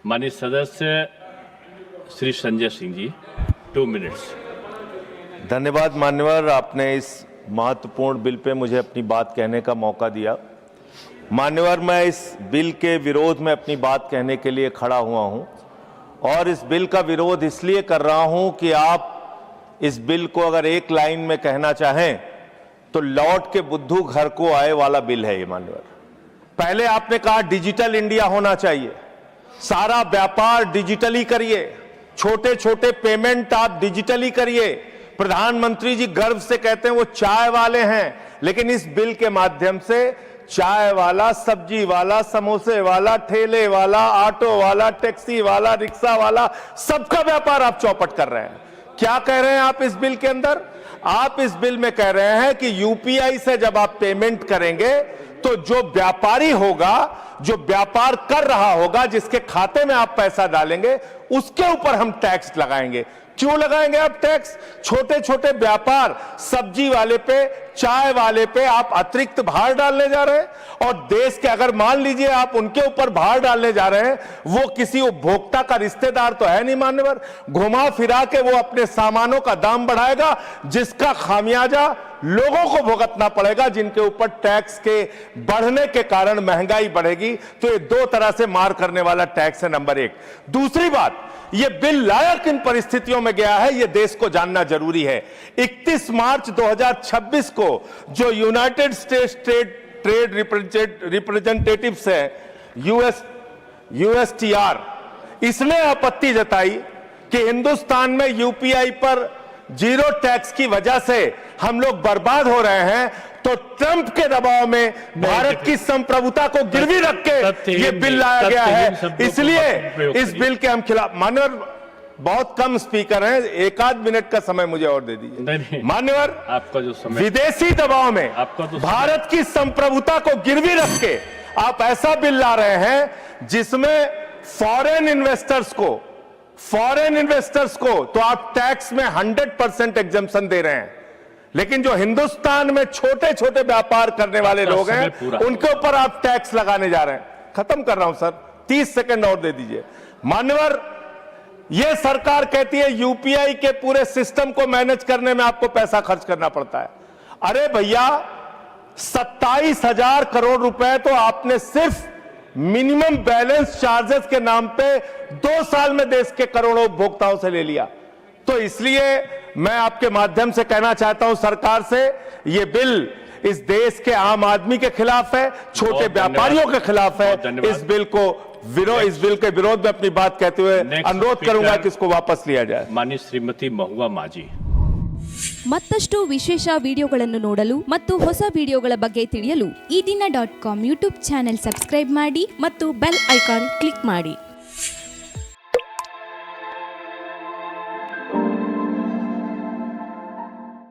माननीय सदस्य श्री संजय सिंह जी, 2 मिनट्स। धन्यवाद मान्यवर, आपने इस महत्वपूर्ण बिल पे मुझे अपनी बात कहने का मौका दिया। मान्यवर, मैं इस बिल के विरोध में अपनी बात कहने के लिए खड़ा हुआ हूं और इस बिल का विरोध इसलिए कर रहा हूं कि आप इस बिल को अगर एक लाइन में कहना चाहें तो लौट के बुद्धू घर को आए वाला बिल है ये। मान्यवर, पहले आपने कहा डिजिटल इंडिया होना चाहिए, सारा व्यापार डिजिटली करिए, छोटे छोटे पेमेंट आप डिजिटली करिए। प्रधानमंत्री जी गर्व से कहते हैं वो चाय वाले हैं, लेकिन इस बिल के माध्यम से चाय वाला, सब्जी वाला, समोसे वाला, ठेले वाला, ऑटो वाला, टैक्सी वाला, रिक्शा वाला, सबका व्यापार आप चौपट कर रहे हैं। क्या कह रहे हैं आप इस बिल के अंदर? आप इस बिल में कह रहे हैं कि यूपीआई से जब आप पेमेंट करेंगे तो जो व्यापारी होगा, जो व्यापार कर रहा होगा, जिसके खाते में आप पैसा डालेंगे, उसके ऊपर हम टैक्स लगाएंगे। क्यों लगाएंगे आप टैक्स? छोटे छोटे व्यापार, सब्जी वाले पे, चाय वाले पे आप अतिरिक्त भार डालने जा रहे हैं। और देश के, अगर मान लीजिए आप उनके ऊपर भार डालने जा रहे हैं, वो किसी उपभोक्ता का रिश्तेदार तो है नहीं मान्यवर, घुमा फिरा के वो अपने सामानों का दाम बढ़ाएगा, जिसका खामियाजा लोगों को भुगतना पड़ेगा, जिनके ऊपर टैक्स के बढ़ने के कारण महंगाई बढ़ेगी। तो ये दो तरह से मार करने वाला टैक्स है, नंबर एक। दूसरी बात, ये बिल लाया किन परिस्थितियों में गया है, ये देश को जानना जरूरी है। 31 मार्च 2026 को जो यूनाइटेड स्टेट्स ट्रेड रिप्रेजेंटेटिव्स है, USTR, इसने आपत्ति जताई कि हिंदुस्तान में यूपीआई पर जीरो टैक्स की वजह से हम लोग बर्बाद हो रहे हैं। तो ट्रंप के दबाव में भारत की संप्रभुता को गिरवी रख के ये बिल लाया गया है, इसलिए इस बिल के हम खिलाफ। मान्यवर, बहुत कम स्पीकर हैं, 1 मिनट का समय मुझे और दे दीजिए। मान्यवर, आपका जो समय, विदेशी दबाव में भारत की संप्रभुता को गिरवी रख के आप ऐसा बिल ला रहे हैं जिसमें फॉरेन इन्वेस्टर्स को तो आप टैक्स में 100% एग्जम्पशन दे रहे हैं, लेकिन जो हिंदुस्तान में छोटे छोटे व्यापार करने वाले लोग हैं उनके ऊपर आप टैक्स लगाने जा रहे हैं। खत्म कर रहा हूं सर, 30 सेकंड और दे दीजिए। मान्यवर, यह सरकार कहती है यूपीआई के पूरे सिस्टम को मैनेज करने में आपको पैसा खर्च करना पड़ता है। अरे भैया, 27,000 करोड़ रुपए तो आपने सिर्फ मिनिमम बैलेंस चार्जेस के नाम पे 2 साल में देश के करोड़ों उपभोक्ताओं से ले लिया। तो इसलिए मैं आपके माध्यम से कहना चाहता हूं सरकार से, ये बिल इस देश के आम आदमी के खिलाफ है, छोटे व्यापारियों के खिलाफ है। इस बिल के विरोध में अपनी बात कहते हुए अनुरोध करूंगा कि इसको वापस लिया जाए। माननीय श्रीमती महुआ माजी। ಮತ್ತಷ್ಟು ವಿಶೇಷ ವಿಡಿಯೋಗಳನ್ನು ನೋಡಲು ಮತ್ತು ಹೊಸ ವಿಡಿಯೋಗಳ ಬಗ್ಗೆ ತಿಳಿಯಲು ಈ ದಿನ.com ಯೂಟ್ಯೂಬ್ ಚಾನೆಲ್ ಸಬ್ಸ್ಕ್ರೈಬ್ ಮಾಡಿ ಮತ್ತು ಬೆಲ್ ಐಕಾನ್ ಕ್ಲಿಕ್ ಮಾಡಿ.